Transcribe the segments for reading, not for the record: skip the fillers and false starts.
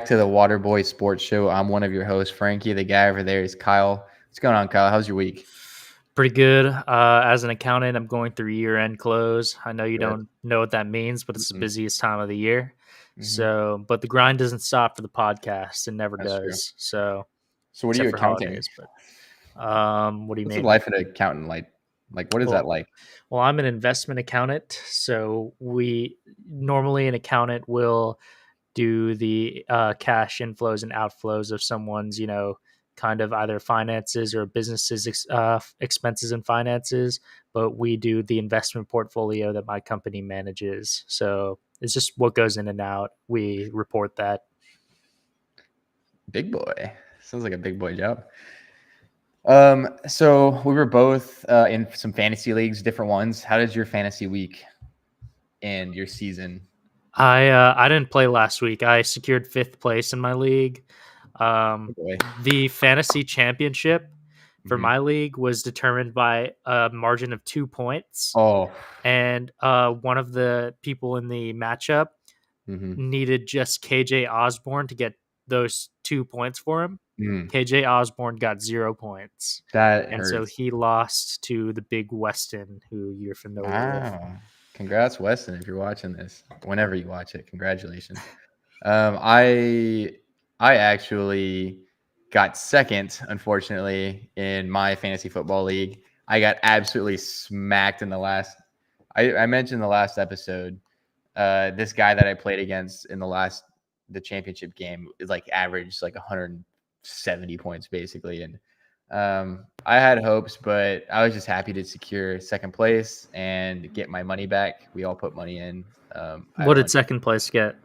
to the Waterboy Sports Show. I'm one of your hosts, Frankie. The guy over there is Kyle. What's going on, Kyle? How's your week? Pretty good. As an accountant, I'm going through year-end close. I know you Good. don't know what that means, but it's the Mm-mm. busiest time of the year. Mm-hmm. But the grind doesn't stop for the podcast. It never That's true. does. So, So, what are you except for accounting? holidays. But what do you What's the mean? life of an accountant like? Like, what is that Well, like? well, I'm an investment accountant. So we normally an accountant will do the cash inflows and outflows of someone's, kind of either finances or businesses expenses and finances. But we do the investment portfolio that my company manages. So it's just what goes in and out. We report that. Big boy. Sounds like a big boy job. So we were both in some fantasy leagues, different ones. How did your fantasy week and your season? I didn't play last week. I secured fifth place in my league. Big boy. The fantasy championship for Mm-hmm. my league was determined by a margin of 2 points. Oh. And one of the people in the matchup Mm-hmm. needed just KJ Osborne to get those 2 points for him. Mm. KJ Osborne got 0 points. That And so hurts. he lost to the big Weston, who you're familiar with. Wow. Congrats, Weston, if you're watching this. Whenever you watch it, congratulations. I actually got second, unfortunately, in my fantasy football league. I got absolutely smacked in the last. I mentioned the last episode. This guy that I played against in the championship game is like averaged like 170 points basically, and I had hopes, but I was just happy to secure second place and get my money back. We all put money in. I What did won. second place get?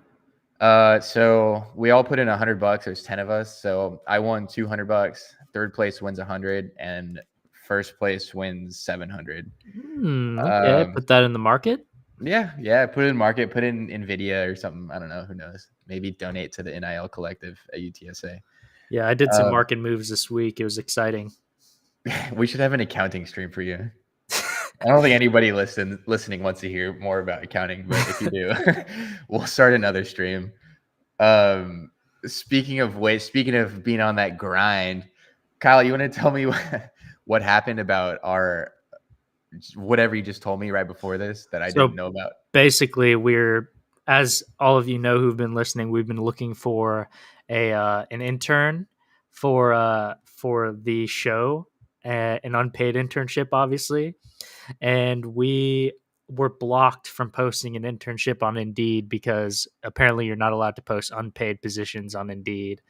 So we all put in $100. There's 10 of us, so I won $200. Third place wins 100, and first place wins 700. Okay, Um, put that in the market. yeah. Put it in market. Put it in Nvidia or something. I don't know. Who knows? Maybe donate to the NIL collective at UTSA. Yeah, I did some Um, market moves this week. It was exciting. we should have an accounting stream for you. I don't think anybody listening wants to hear more about accounting, but if you do, we'll start another stream. Speaking of being on that grind, Kyle, you want to tell me what happened about our whatever you just told me right before this that I didn't know about? Basically, as all of you know who've been listening, we've been looking for an intern for the show, an unpaid internship, obviously, and we were blocked from posting an internship on Indeed because apparently you're not allowed to post unpaid positions on Indeed.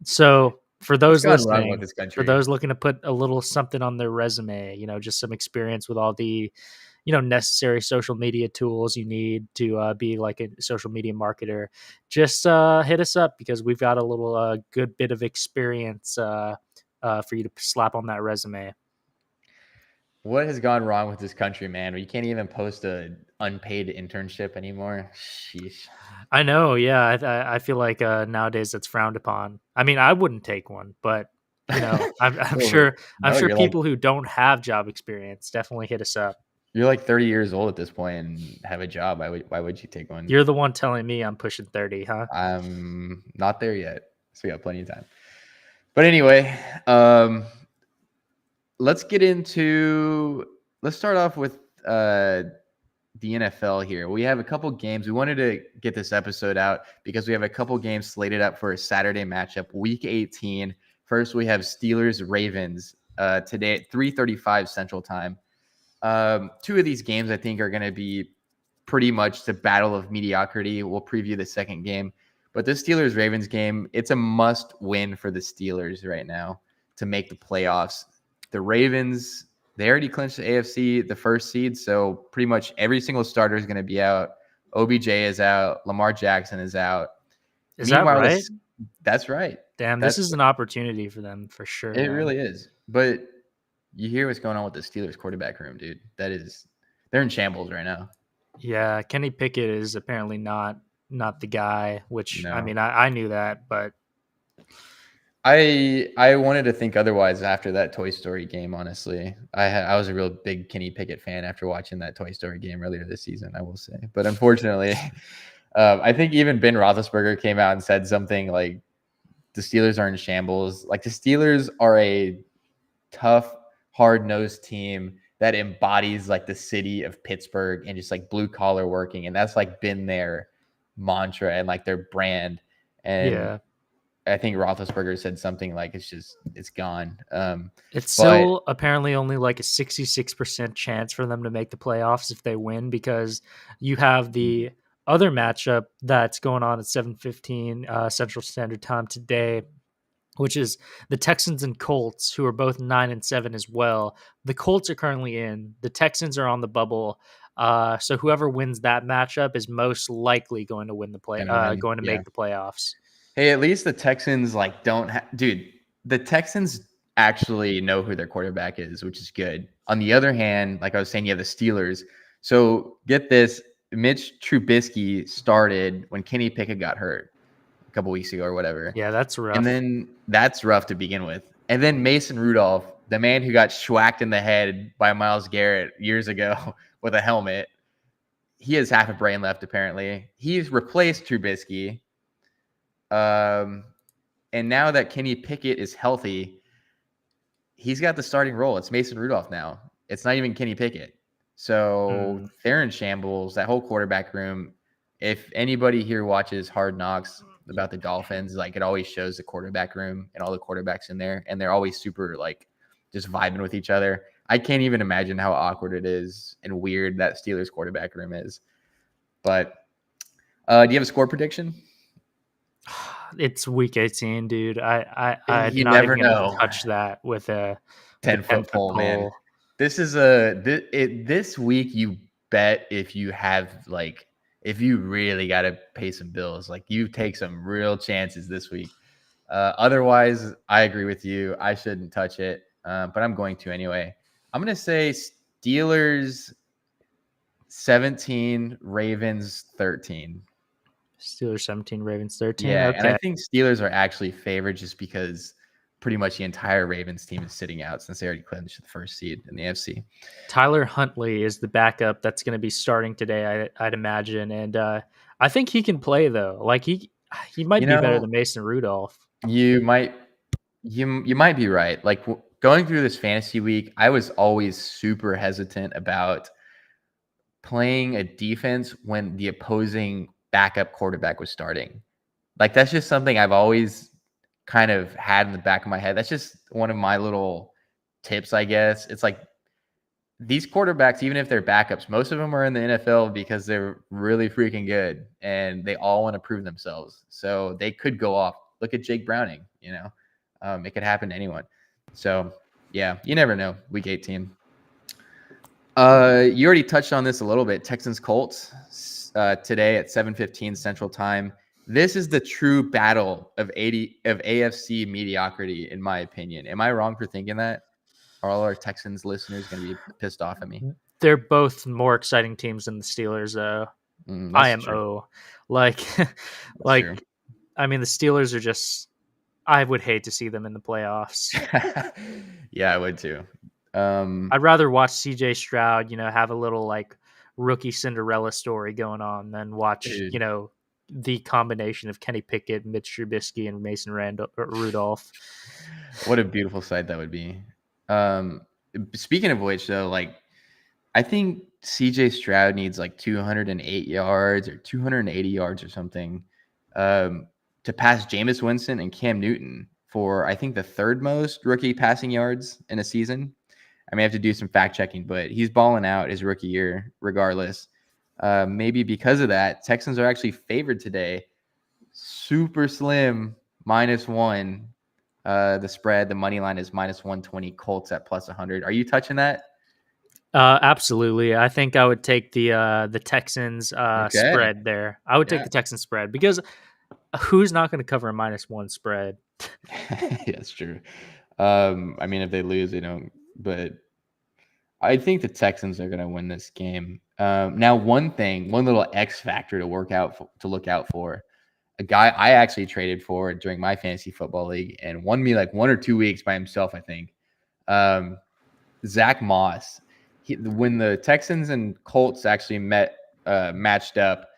So for What's those gone wrong with listening, this for country? those looking to put a little something on their resume, just some experience with all the, necessary social media tools you need to be like a social media marketer, just hit us up because we've got a little good bit of experience for you to slap on that resume. What has gone wrong with this country, man? You can't even post a unpaid internship anymore. Sheesh. I know, yeah. I feel like nowadays that's frowned upon. I mean, I wouldn't take one, but I'm Well, sure no, you're like people who don't have job experience definitely hit us up. you're like 30 years old at this point and have a job. Why would you take one? You're the one telling me I'm pushing 30, huh? I'm not there yet, so we got plenty of time. But anyway, let's start off with the NFL here. We have a couple games. We wanted to get this episode out because we have a couple games slated up for a Saturday matchup, Week 18. First, we have Steelers-Ravens today at 3:35 Central Time. Two of these games, I think, are going to be pretty much the battle of mediocrity. We'll preview the second game. But this Steelers-Ravens game, it's a must-win for the Steelers right now to make the playoffs. The Ravens, they already clinched the AFC, the first seed, so pretty much every single starter is going to be out. OBJ is out. Lamar Jackson is out. Is that right? That's right. Damn, this is an opportunity for them for sure. It really is. But you hear what's going on with the Steelers quarterback room, dude. They're in shambles right now. Yeah, Kenny Pickett is apparently not the guy, which No. I mean, I knew that, but I wanted to think otherwise after that Toy Story game, honestly. I was a real big Kenny Pickett fan after watching that Toy Story game earlier this season, I will say. But unfortunately, I think even Ben Roethlisberger came out and said something like the Steelers are in shambles. Like the Steelers are a tough, hard-nosed team that embodies like the city of Pittsburgh and just like blue collar working. And that's like been their mantra and like their brand. And Yeah. I think Roethlisberger said something like it's gone. It's But still apparently only like a 66% chance for them to make the playoffs if they win, because you have the other matchup that's going on at 7:15 Central Standard Time today, which is the Texans and Colts, who are both 9-7 as well. The Colts are currently in. The Texans are on the bubble. So whoever wins that matchup is most likely going to win the gonna win. going to Yeah. make the playoffs. Hey, at least the Texans like don't have dude, the Texans actually know who their quarterback is, which is good. On the other hand, like I was saying, you have the Steelers. So get this, Mitch Trubisky started when Kenny Pickett got hurt a couple weeks ago or whatever. Yeah, that's And rough. then that's rough to begin with. And then Mason Rudolph, the man who got schwacked in the head by Myles Garrett years ago with a helmet, he has half a brain left apparently. He's replaced Trubisky. And now that Kenny Pickett is healthy, he's got the starting role. It's Mason Rudolph now. It's not even Kenny Pickett. So they're in shambles. That whole quarterback room. If anybody here watches Hard Knocks about the Dolphins, like it always shows the quarterback room and all the quarterbacks in there, and they're always super like just vibing with each other. I can't even imagine how awkward it is and weird that Steelers quarterback room is. But do you have a score prediction? It's week 18, dude. I'm You not never even gonna know. touch that with a 10-foot pole, man. This is this week you bet if you have like if you really got to pay some bills, like you take some real chances this week. Otherwise, I agree with you. I shouldn't touch it, but I'm going to anyway. I'm going to say Steelers 17, Ravens 13. Steelers 17, Ravens 13. Yeah, Okay. and I think Steelers are actually favored just because pretty much the entire Ravens team is sitting out since they already clinched the first seed in the AFC. Tyler Huntley is the backup that's going to be starting today, I'd imagine, and I think he can play though. Like he might be better than Mason Rudolph. You might be right. Like going through this fantasy week, I was always super hesitant about playing a defense when the opposing backup quarterback was starting. Like that's just something I've always kind of had in the back of my head. That's just one of my little tips, I guess. It's like these quarterbacks, even if they're backups, most of them are in the NFL because they're really freaking good and they all want to prove themselves. So they could go off. Look at Jake Browning, it could happen to anyone. So yeah, you never know. Week 18. You already touched on this a little bit. Texans Colts today at 7:15 Central Time. This is the true battle of AFC mediocrity, in my opinion. Am I wrong for thinking that? Are all our Texans listeners going to be pissed off at me? They're both more exciting teams than the Steelers, though. IMO. Like, true. I mean, the Steelers are just. I would hate to see them in the playoffs. Yeah, I would too. I'd rather watch CJ Stroud, have a little like rookie Cinderella story going on than watch, the combination of Kenny Pickett, Mitch Trubisky, and Mason Rudolph. What a beautiful sight that would be. Speaking of which, though, like I think CJ Stroud needs like 208 yards or 280 yards or something to pass Jameis Winston and Cam Newton for I think the third most rookie passing yards in a season. I may have to do some fact checking, but he's balling out his rookie year regardless. Maybe because of that, Texans are actually favored today. Super slim, -1. The spread, the money line is -120. Colts at +100. Are you touching that? Absolutely. I think I would take the Texans spread there. I would take the Texans spread because who's not going to cover a -1 spread? Yeah, that's true. I mean, if they lose, they don't. But I think the Texans are going to win this game. Now, one little X factor to look out for. A guy I actually traded for during my fantasy football league and won me like 1 or 2 weeks by himself, I think. Zach Moss. When the Texans and Colts actually matched up,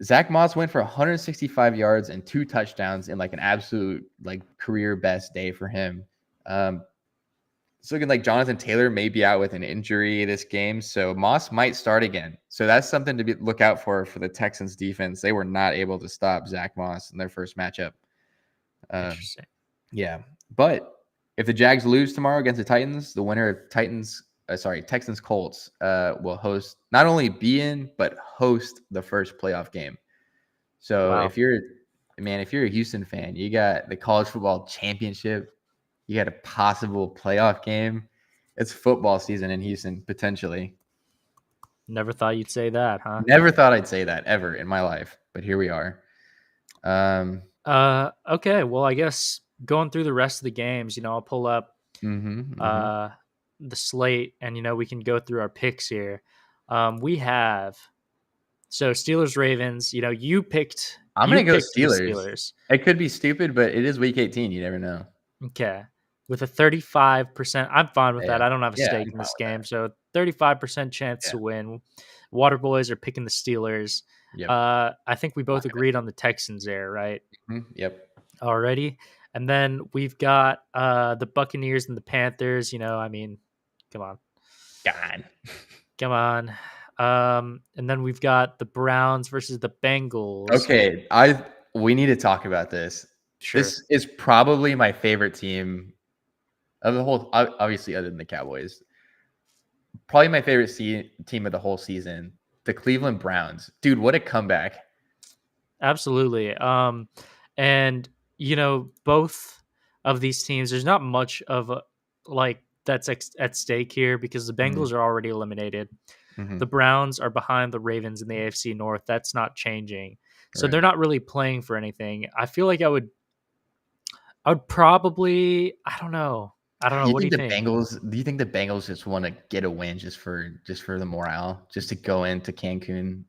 Zach Moss went for 165 yards and 2 touchdowns in like an absolute like career best day for him. It's looking like Jonathan Taylor may be out with an injury this game, so Moss might start again. So that's something to look out for the Texans defense. They were not able to stop Zach Moss in their first matchup. Interesting. Yeah, but if the Jags lose tomorrow against the Titans, the winner of Texans Colts will host, not only be in, but host the first playoff game. So Wow. if you're a Houston fan, you got the college football championship, you got a possible playoff game. It's football season in Houston, potentially. Never thought you'd say that, huh? Never thought I'd say that ever in my life, but here we are. Okay. Well, I guess going through the rest of the games, I'll pull up the slate, and we can go through our picks here. We have Steelers Ravens. You picked. I'm You gonna go picked the Steelers. Steelers. It could be stupid, but it is week 18. You never know. Okay. With a 35%, I'm fine with that. I don't have a Yeah, stake I'm in fine this with game, so 35% chance Yeah. to win. Water Boys are picking the Steelers. Yep. I think we both agreed on the Texans there, right? Yep. Already. And then we've got the Buccaneers and the Panthers. Come on. God. Come on. And then we've got the Browns versus the Bengals. Okay, we need to talk about this. Sure. This is probably my favorite team of the whole, obviously other than the Cowboys. Probably my favorite team of the whole season, the Cleveland Browns. Dude, what a comeback. Absolutely. And both of these teams, there's not much of that's at stake here because the Bengals are already eliminated. The Browns are behind the Ravens in the AFC North. That's not changing. So they're not really playing for anything. I feel like I would probably, I don't know. What do you think? Do you think the Bengals just want to get a win just for the morale, just to go into Cancun,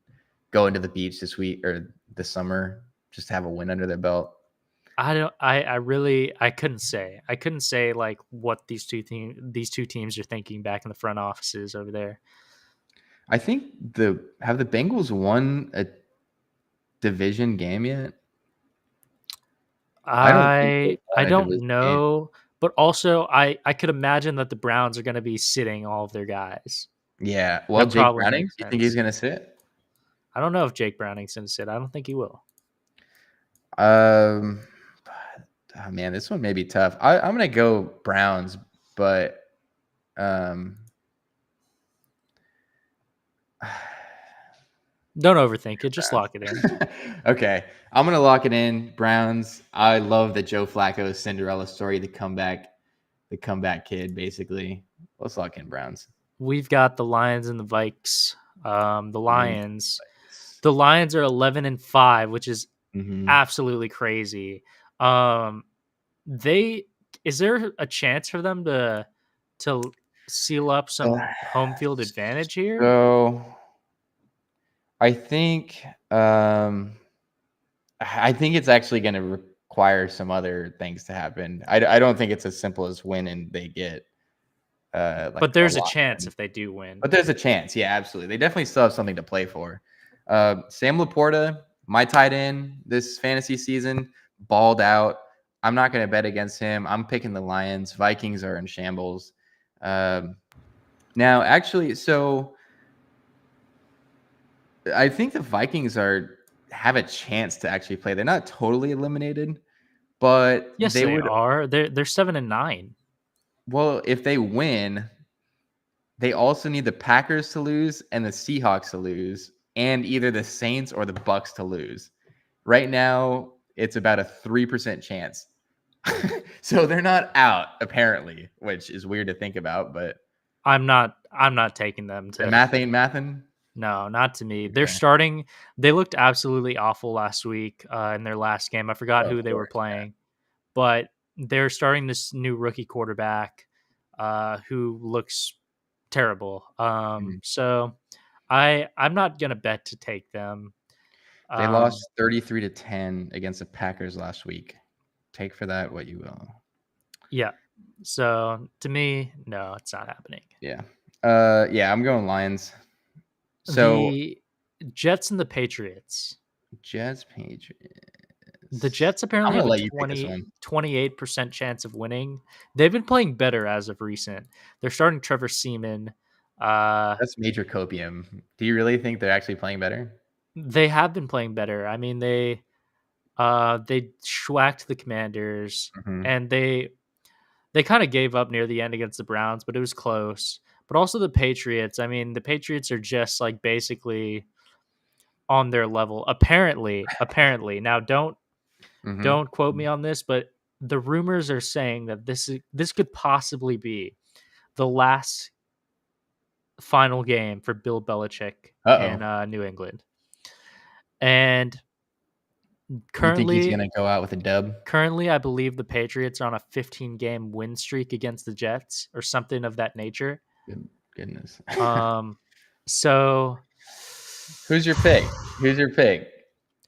go into the beach this week or this summer, just to have a win under their belt? I couldn't say. I couldn't say like what these two teams are thinking back in the front offices over there. I think have the Bengals won a division game yet? I don't know, but also I could imagine that the Browns are going to be sitting all of their guys. Yeah. Well, That Jake probably Browning, makes you think he's going to sit? I don't know if Jake Browning's going to sit. I don't think he will. Oh man, this one may be tough. I'm going to go Browns, but don't overthink it. Just lock it in. Okay. I'm going to lock it in. Browns. I love the Joe Flacco Cinderella story, the comeback kid, basically. Let's lock in Browns. We've got the Lions and the Vikes. The Lions are 11-5, which is absolutely crazy. Is there a chance for them to seal up some home field advantage here? So I think it's actually going to require some other things to happen. I don't think it's as simple as win and they get. But there's a chance if they do win. But there's a chance, yeah, absolutely. They definitely still have something to play for. Sam Laporta, my tight end this fantasy season, balled out. I'm not going to bet against him. I'm picking the Lions. Vikings are in shambles. Now, actually, so I think the Vikings have a chance to actually play. They're not totally eliminated, but yes, they are. They're 7-9. Well, if they win, they also need the Packers to lose and the Seahawks to lose, and either the Saints or the Bucks to lose. Right now, it's about a 3% chance. So they're not out, apparently, which is weird to think about, but I'm not taking them to the math ain't mathin'. No, not to me. They're starting. They looked absolutely awful last week in their last game. I forgot who they were playing, but they're starting this new rookie quarterback who looks terrible. So I'm not gonna bet to take them. They lost 33-10 against the Packers last week. Take for that what you will. Yeah. So to me, no, it's not happening. Yeah. I'm going Lions. So the Jets and the Patriots. Jets, Patriots. The Jets I'm apparently gonna have a let you pick this one. 28% chance of winning. They've been playing better as of recent. They're starting Trevor Seaman. That's major copium. Do you really think they're actually playing better? They have been playing better. I mean, they schwacked the Commanders, Hmm. and they kind of gave up near the end against the Browns, but it was close. But also the Patriots. I mean, the Patriots are just like basically on their level. Apparently. Now Hmm. don't quote me on this, but the rumors are saying that this could possibly be the last final game for Bill Belichick in Uh-oh. New England. And You think he's currently gonna go out with a dub? Currently, I believe the Patriots are on a 15-game win streak against the Jets or something of that nature. Good goodness. Um, so Who's your pick? Who's your pick?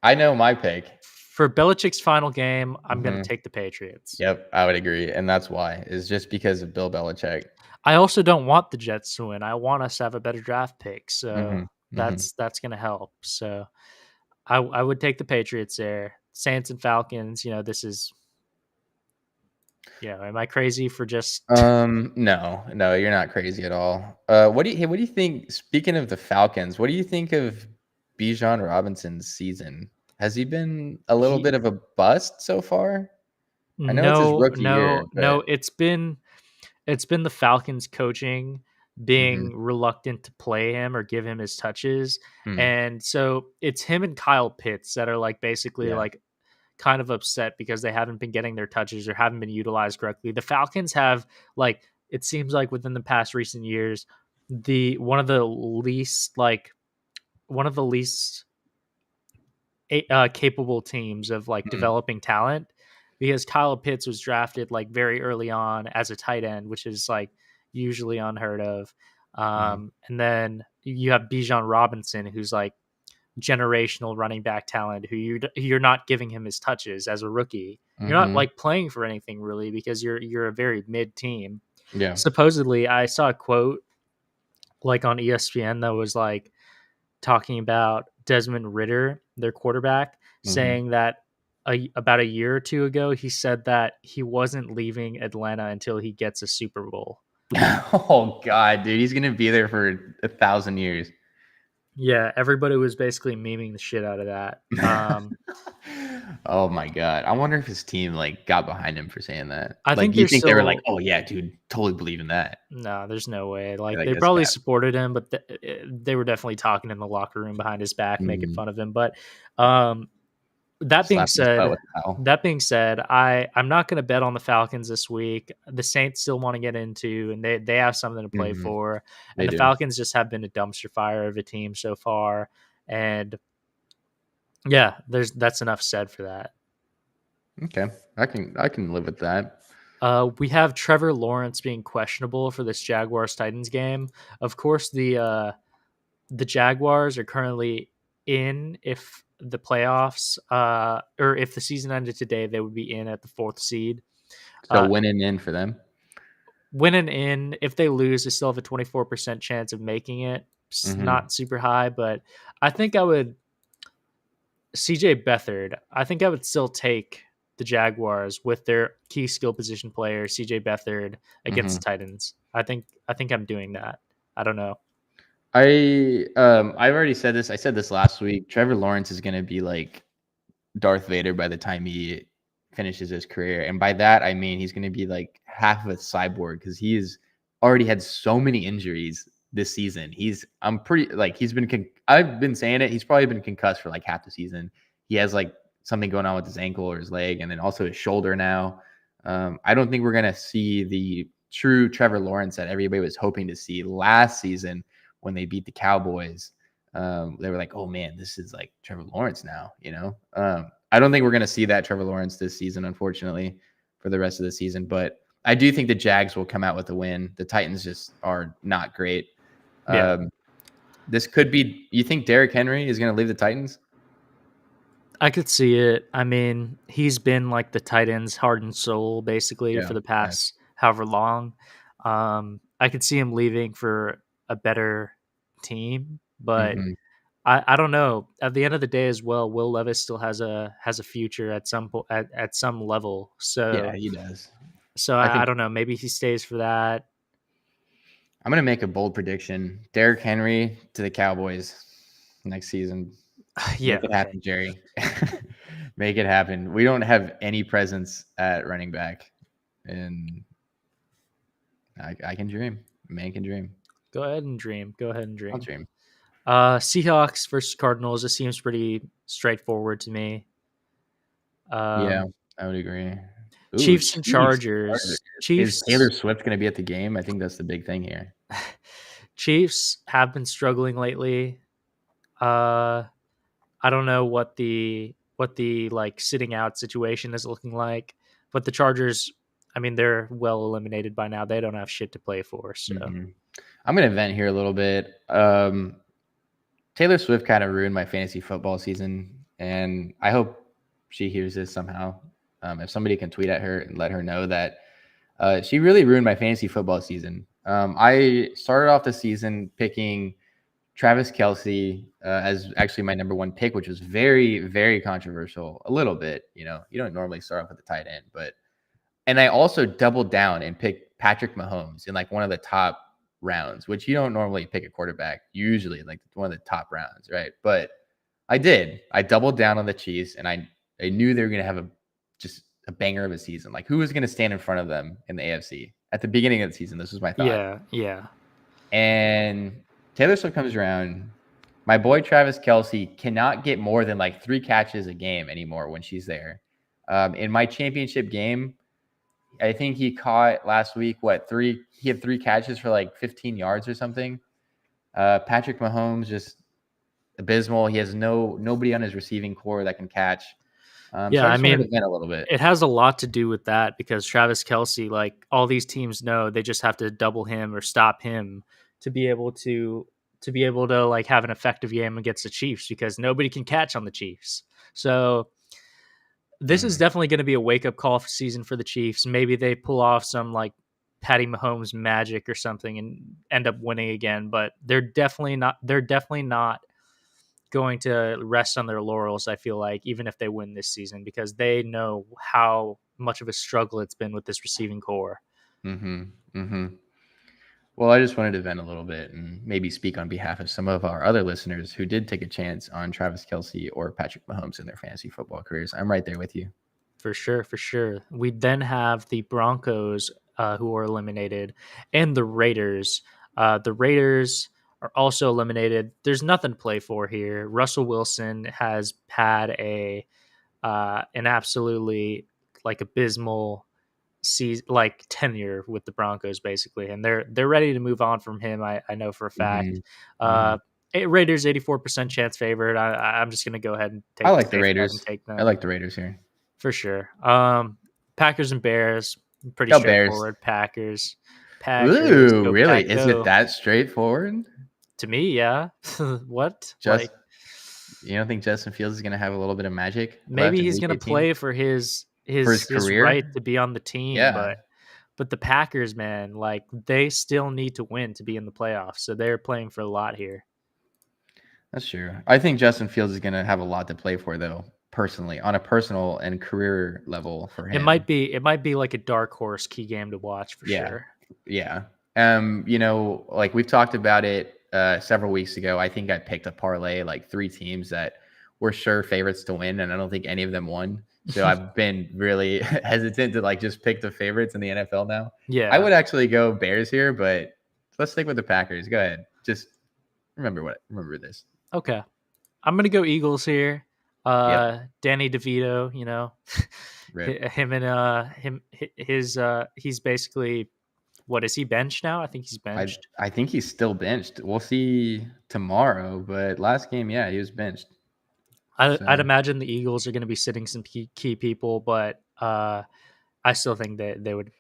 I know my pick. for Belichick's final game, I'm going to Hmm. take the Patriots. Yep, I would agree, and that's why. Is just because of Bill Belichick. I also don't want the Jets to win. I want us to have a better draft pick, so Hmm. Hmm. that's going to help. So I would take the Patriots there. Saints and Falcons. This is Am I crazy for just? No, you're not crazy at all. What do you think? Speaking of the Falcons, what do you think of Bijan Robinson's season? Has he been a little He bit of a bust so far? I know it's his no rookie year, no but no. It's been the Falcons coaching hmm. being reluctant to play him or give him his touches. Hmm. And so it's him and Kyle Pitts that are like basically Yeah. like kind of upset because they haven't been getting their touches or haven't been utilized correctly. The Falcons have like it seems like within the past recent years, the one of the least capable teams of like Hmm. developing talent because Kyle Pitts was drafted like very early on as a tight end, which is like usually unheard of. Hmm. And then you have Bijan Robinson, who's like generational running back talent, who you're not giving him his touches as a rookie. You're not Hmm. like playing for anything really because you're a very mid team. Yeah. Supposedly, I saw a quote like on ESPN that was like talking about Desmond Ritter, their quarterback, Hmm. saying that about a year or two ago, he said that he wasn't leaving Atlanta until he gets a Super Bowl. Oh God, dude, he's gonna be there for 1,000 years. Yeah, everybody was basically memeing the shit out of that. Oh my God, I wonder if his team like got behind him for saying that. I Like, think you they're think they were like, still "Oh yeah, dude, totally believe in that." no, there's no way. Like Like they that's probably cap. supported him, but they were definitely talking in the locker room behind his back, making Mhm. fun of him. But um, that being Slapping his butt said, with a towel. I'm not going to bet on the Falcons this week. The Saints still want to get into, and they have something to play Mhm. for. And They the do. Falcons just have been a dumpster fire of a team so far. And yeah, that's enough said for that. Okay, I can live with that. We have Trevor Lawrence being questionable for this Jaguars Titans game. Of course, the Jaguars are currently in. If the playoffs or if the season ended today, they would be in at the fourth seed. So Uh, winning in for them. Winning in, if they lose, they still have a 24% chance of making it. It's Mhm. not super high, but I think I would CJ Beathard. I think I would still take the Jaguars with their key skill position player CJ Beathard against Mhm. the Titans. I think I'm doing that. I don't know. I've already said this. I said this last week. Trevor Lawrence is gonna be like Darth Vader by the time he finishes his career. And by that, I mean he's going to be like half of a cyborg because he's already had so many injuries this season. I'm pretty like, I've been saying it. He's probably been concussed for like half the season. He has like something going on with his ankle or his leg and then also his shoulder now. I don't think we're going to see the true Trevor Lawrence that everybody was hoping to see last season when they beat the Cowboys. They were like, "Oh man, this is like Trevor Lawrence now." I don't think we're going to see that Trevor Lawrence this season, unfortunately, for the rest of the season. But I do think the Jags will come out with a win. The Titans just are not great. Yeah, This could be. You think Derrick Henry is going to leave the Titans? I could see it. I mean, he's been like the Titans' heart and soul basically Yeah. for the Yeah. past however long. I could see him leaving for a better team, but Hmm. I don't know. At the end of the day, as well, Will Levis still has a future at at some level. Yeah, So he does. I I think don't know. Maybe he stays for that. I'm gonna make a bold prediction. Derrick Henry to the Cowboys next season. Yeah. Make it Okay. happen, Jerry. Make it happen. We don't have any presence at running back, and I can dream. Man can dream. Go ahead and dream. Go ahead and I'll dream. dream. Seahawks versus Cardinals. This seems pretty straightforward to me. Yeah, Um, I would agree. Ooh, Chiefs and Chiefs. Chargers. Chargers. Is Taylor Chiefs. Swift going to be at the game? I think that's the big thing here. Chiefs have been struggling lately. Uh, I don't know what the like sitting out situation is looking like, but the Chargers, I mean, they're well eliminated by now. They don't have shit to play for. So Hmm. I'm going to vent here a little bit. Taylor Swift kind of ruined my fantasy football season, and I hope she hears this somehow. If somebody can tweet at her and let her know that she really ruined my fantasy football season. I started off the season picking Travis Kelsey as actually my number one pick, which was very, very controversial. A little bit, you don't normally start off with the tight end, and I also doubled down and picked Patrick Mahomes in like one of the top rounds, which you don't normally pick a quarterback, usually like one of the top rounds, right? But I did. I doubled down on the Chiefs, and I knew they were going to have just a banger of a season. Like, who was going to stand in front of them in the AFC at the beginning of the season? This was my thought. yeah, yeah, And Taylor Swift comes around. My boy Travis Kelsey cannot get more than like 3 catches a game anymore when she's there. In my championship game, I think he caught last week, he had 3 catches for like 15 yards or something. Patrick Mahomes just abysmal. He has nobody on his receiving core that can catch. So yeah. I I just wanted mean, to vent a little bit. it has a lot to do with that because Travis Kelsey, like all these teams know, they just have to double him or stop him to be able to like have an effective game against the Chiefs because nobody can catch on the Chiefs. So this is Mhm. definitely going to be a wake up call season for the Chiefs. Maybe they pull off some like Patty Mahomes magic or something and end up winning again, but they're definitely not. They're definitely not going to rest on their laurels. I feel like even if they win this season, because they know how much of a struggle it's been with this receiving core. Mhm. Mhm. Well, I just wanted to vent a little bit and maybe speak on behalf of some of our other listeners who did take a chance on Travis Kelsey or Patrick Mahomes in their fantasy football careers. I'm right there with you. For sure, for sure. We then have the Broncos, who are eliminated, and the Raiders. The Raiders are also eliminated. There's nothing to play for here. Russell Wilson has had an absolutely like abysmal season, like tenure with the Broncos, basically, and they're ready to move on from him. I know for a fact. Mhm. Uh, Mhm. Raiders 84% chance favorite. I'm just gonna go ahead and I take the like the safe bet and Raiders. take I them like the Raiders here. for sure. Packers and Bears, pretty Go Bears. straightforward. Packers, Packers, Ooh, go really? pack, Is it go. that straightforward? To me, yeah. What? Just Like you don't think Justin Fields is going to have a little bit of magic left maybe in he's Week gonna 18 play for for his his right career? to be on the team, Yeah, but the Packers, man, like they still need to win to be in the playoffs, so they're playing for a lot here. that's true. I think Justin Fields is going to have a lot to play for, though. Personally, on a personal and career level for him. It might be like a dark horse key game to watch for Yeah, sure. yeah. Like we've talked about it several weeks ago. I think I picked a parlay like 3 teams that were sure favorites to win, and I don't think any of them won. So I've been really hesitant to like just pick the favorites in the NFL now. I Yeah. would actually go Bears here, but let's stick with the Packers. Go ahead. Just remember this. Okay. I'm gonna go Eagles here. Yep. Danny DeVito, Rip. him and his he's basically what is he benched now? I think he's I benched. I think he's still benched. We'll see tomorrow, but last game, yeah, he was benched. I'd So imagine the Eagles are going to be sitting some key people, but I still think that they would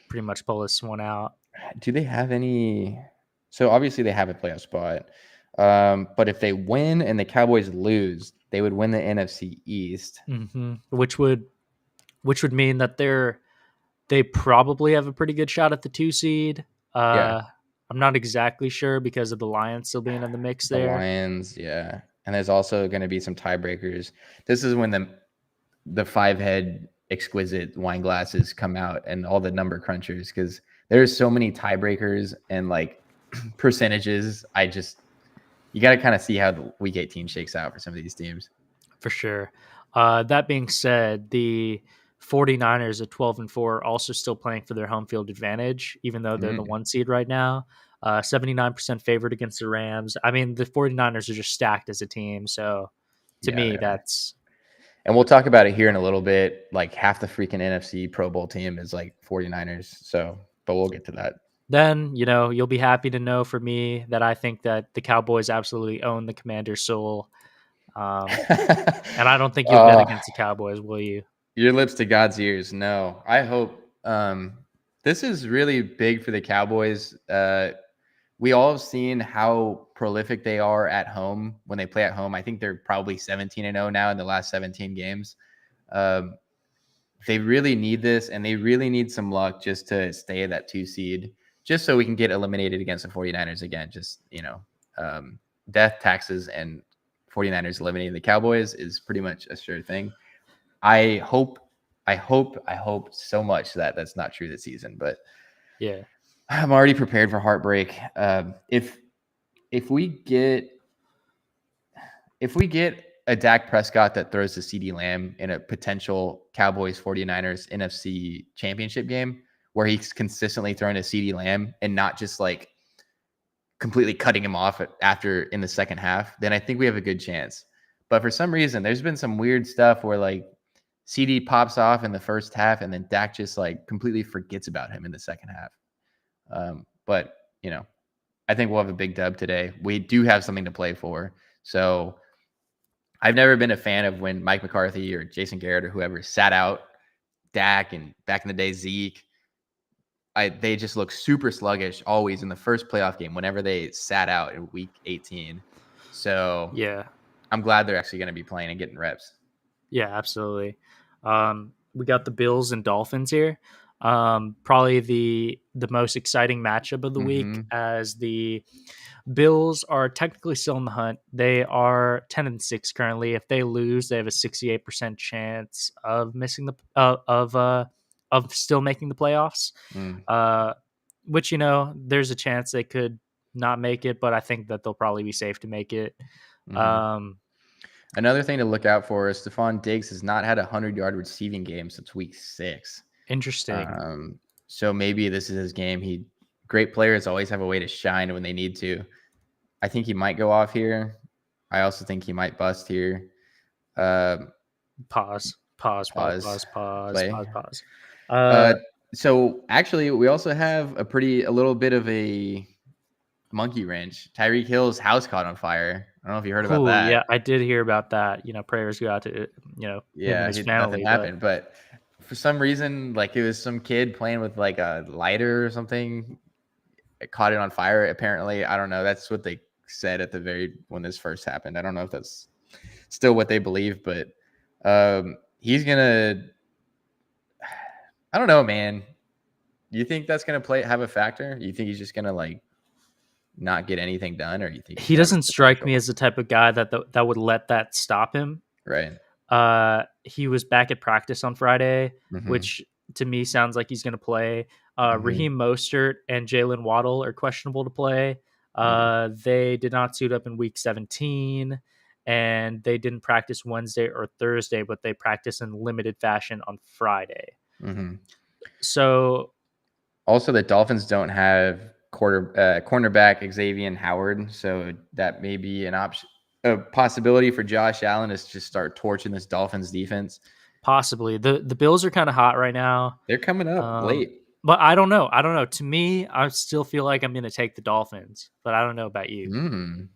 pretty much pull this one out. do they have any? So obviously they have a playoff spot. But if they win and the Cowboys lose, they would win the NFC East. Which would mean that they probably have a pretty good shot at the 2 seed. Yeah. I'm not exactly sure because of the Lions still being in the mix The there. Lions, yeah. And there's also going to be some tiebreakers. This is when the 5-head exquisite wine glasses come out and all the number crunchers, because there's so many tiebreakers and like percentages. You got to kind of see how the week 18 shakes out for some of these teams. For sure. That being said, the 49ers at 12-4 are also still playing for their home field advantage, even though they're the 1 seed right now. 79% favored against the Rams. I mean, the 49ers are just stacked as a team. So to me, that's. And we'll talk about it here in a little bit. Like half the freaking NFC Pro Bowl team is like 49ers. So, but we'll get to that. Then, you'll be happy to know for me that I think that the Cowboys absolutely own the Commander's soul. And I don't think you'll bet against the Cowboys, will you? Your lips to God's ears. No, I hope. This is really big for the Cowboys. We all have seen how prolific they are at home when they play at home. I think they're probably 17-0 now in the last 17 games. They really need this, and they really need some luck just to stay at that 2 seed, just so we can get eliminated against the 49ers again. Just, death, taxes, and 49ers eliminating the Cowboys is pretty much a sure thing. I hope so much that that's not true this season, but yeah, I'm already prepared for heartbreak. If we get a Dak Prescott that throws to CeeDee Lamb in a potential Cowboys 49ers NFC championship game where he's consistently throwing to CeeDee Lamb and not just like completely cutting him off after in the second half, then I think we have a good chance. But for some reason, there's been some weird stuff where like CD pops off in the first half and then Dak just like completely forgets about him in the second half. But I think we'll have a big dub today. We do have something to play for. So I've never been a fan of when Mike McCarthy or Jason Garrett or whoever sat out Dak and back in the day Zeke. They just look super sluggish always in the first playoff game whenever they sat out in week 18. So yeah, I'm glad they're actually going to be playing and getting reps. Yeah, absolutely. We got the Bills and Dolphins here. Probably the most exciting matchup of the week, as the Bills are technically still in the hunt. They are 10-6 currently. If they lose, they have a 68% chance of missing the of still making the playoffs. Which there's a chance they could not make it, but I think that they'll probably be safe to make it. Another thing to look out for is Stephon Diggs has not had a 100-yard receiving game since week 6. Interesting. So maybe this is his game. Great players always have a way to shine when they need to. I think he might go off here. I also think he might bust here. Pause. So actually, we also have a little bit of a monkey wrench. Tyreek Hill's house caught on fire. I don't know if you heard about that. Yeah, I did hear about that. Prayers go out to him and his family. Nothing happened, but for some reason, like it was some kid playing with like a lighter or something. It caught it on fire. Apparently, I don't know. That's what they said when this first happened. I don't know if that's still what they believe, but he's gonna. I don't know, man. You think that's gonna have a factor? You think he's just gonna like not get anything done, or you think he doesn't strike me as the type of guy that would let that stop him? Right. He was back at practice on Friday, which to me sounds like he's going to play. Raheem Mostert and Jalen Waddle are questionable to play. They did not suit up in week 17, and they didn't practice Wednesday or Thursday, but they practiced in limited fashion on Friday. So also the Dolphins don't have cornerback Xavier Howard, so that may be an option. A possibility for Josh Allen is to just start torching this Dolphins defense. Possibly. The Bills are kind of hot right now. They're coming up late. But I don't know. To me, I still feel like I'm going to take the Dolphins, but I don't know about you.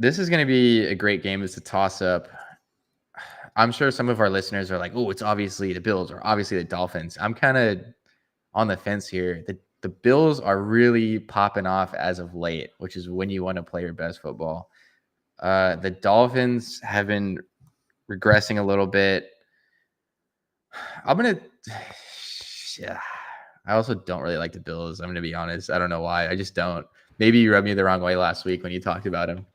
This is going to be a great game. It's a toss-up. I'm sure some of our listeners are like, oh, it's obviously the Bills or obviously the Dolphins. I'm kind of on the fence here. The Bills are really popping off as of late, which is when you want to play your best football. The Dolphins have been regressing a little bit. Yeah. I also don't really like the Bills. I'm going to be honest. I don't know why. I just don't. Maybe you rubbed me the wrong way last week when you talked about him.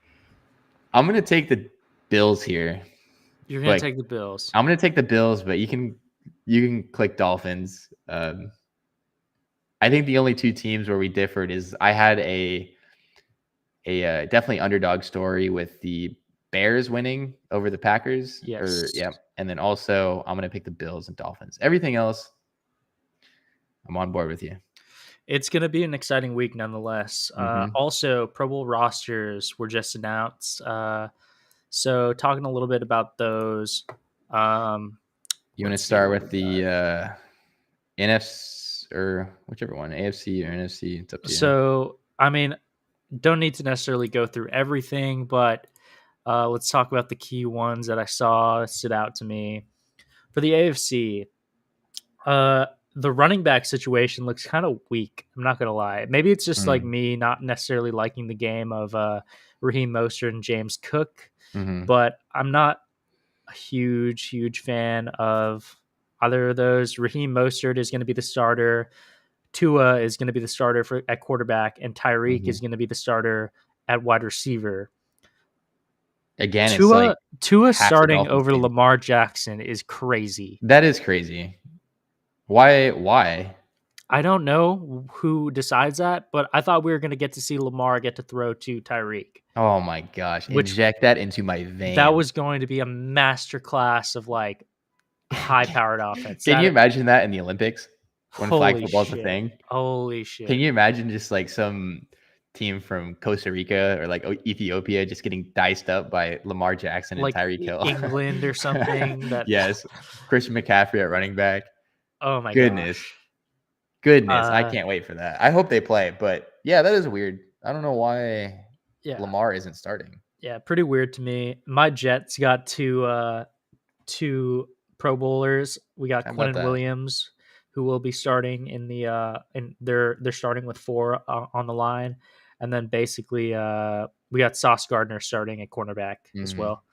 I'm gonna take the Bills here, You're gonna but take the Bills. I'm gonna take the Bills, but you can click Dolphins. I think the only two teams where we differed is I had a definitely underdog story with the Bears winning over the Packers. Yes. And then also I'm gonna pick the Bills and Dolphins. Everything else, I'm on board with you. It's going to be an exciting week nonetheless. Mm-hmm. Also, Pro Bowl rosters were just announced. So, talking a little bit about those. You want to Let's see start what with we got. the NFC or whichever one, AFC or NFC? It's up to you. So, I mean, don't need to necessarily go through everything, but let's talk about the key ones that I saw stood out to me. For the AFC, the running back situation looks kind of weak. I'm not gonna lie. Maybe it's just like me not necessarily liking the game of Raheem Mostert and James Cook, but I'm not a huge fan of either of those. Raheem Mostert is going to be the starter. Tua is going to be the starter at quarterback, and Tyreek is going to be the starter at wide receiver. Again, it's Tua like Tua half the starting Dolphins over team. Lamar Jackson is crazy. That is crazy. Why? I don't know who decides that, but I thought we were going to get to see Lamar get to throw to Tyreek. Oh my gosh. Which Inject that into my veins. that was going to be a masterclass of like high-powered offense. Can you imagine that in the Olympics when flag Holy football is a shit. thing? Holy shit. Can you imagine just like some team from Costa Rica or like Ethiopia just getting diced up by Lamar Jackson and like Tyreek Hill? England or something? Yes. Christian McCaffrey at running back. Oh my Goodness. I can't wait for that. I hope they play, but yeah, that is weird. I don't know why Lamar isn't starting. Yeah, pretty weird to me. My Jets got two Pro Bowlers. We got Quinnen Williams, who will be starting in the and they're starting with 4 on the line, and then basically we got Sauce Gardner starting at cornerback as well,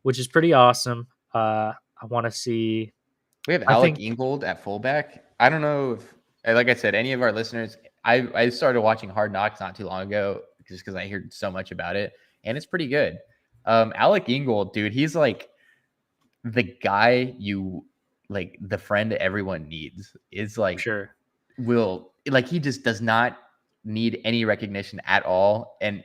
which is pretty awesome. I want to see. We have Alec Ingold at fullback. I don't know if, like I said, any of our listeners. I started watching Hard Knocks not too long ago just because I heard so much about it, and it's pretty good. Alec Ingold, dude, he's like the guy you like, the friend everyone needs. Is like he just does not need any recognition at all, and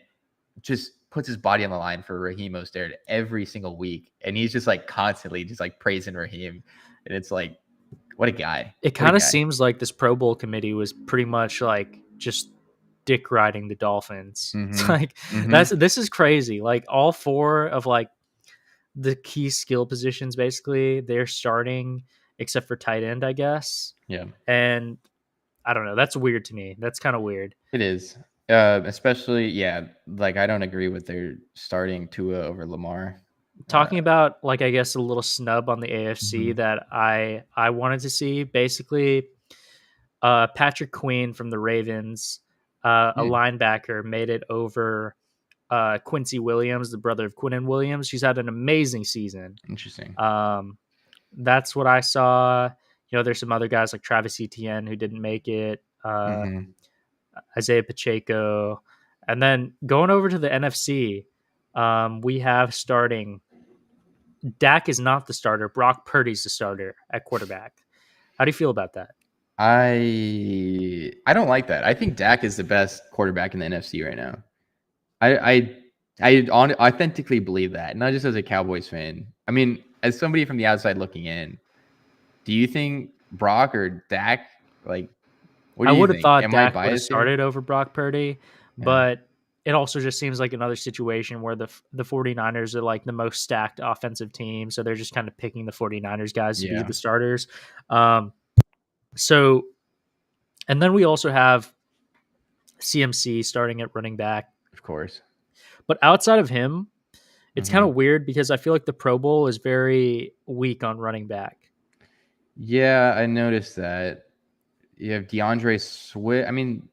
just puts his body on the line for Raheem Mostert every single week, and he's just like constantly just like praising Raheem, and it's like, what a guy. It kind of seems like this Pro Bowl committee was pretty much like just dick riding the Dolphins. It's like this is crazy. Like all 4 of like the key skill positions, basically, they're starting except for tight end, I guess. Yeah. And I don't know. That's weird to me. That's kind of weird. It is. Especially, like I don't agree with their starting Tua over Lamar. Talking about like, I guess, a little snub on the AFC that I wanted to see, basically, Patrick Queen from the Ravens, a linebacker, made it over Quincy Williams, the brother of Quinnen Williams. He's had an amazing season. Interesting. That's what I saw. You know, there's some other guys like Travis Etienne who didn't make it, Isaiah Pacheco. And then going over to the NFC, we have starting. Dak is not the starter. Brock Purdy's the starter at quarterback. How do you feel about that? I don't like that. I think Dak is the best quarterback in the NFC right now. I authentically believe that, not just as a Cowboys fan. I mean, as somebody from the outside looking in, do you think Brock or Dak, like, what do you think? I would have thought Dak would have started over Brock Purdy, but it also just seems like another situation where the 49ers are like the most stacked offensive team, so they're just kind of picking the 49ers guys to be the starters. So, and then we also have CMC starting at running back. Of course. But outside of him, it's kind of weird because I feel like the Pro Bowl is very weak on running back. Yeah, I noticed that. You have DeAndre Swift. I mean,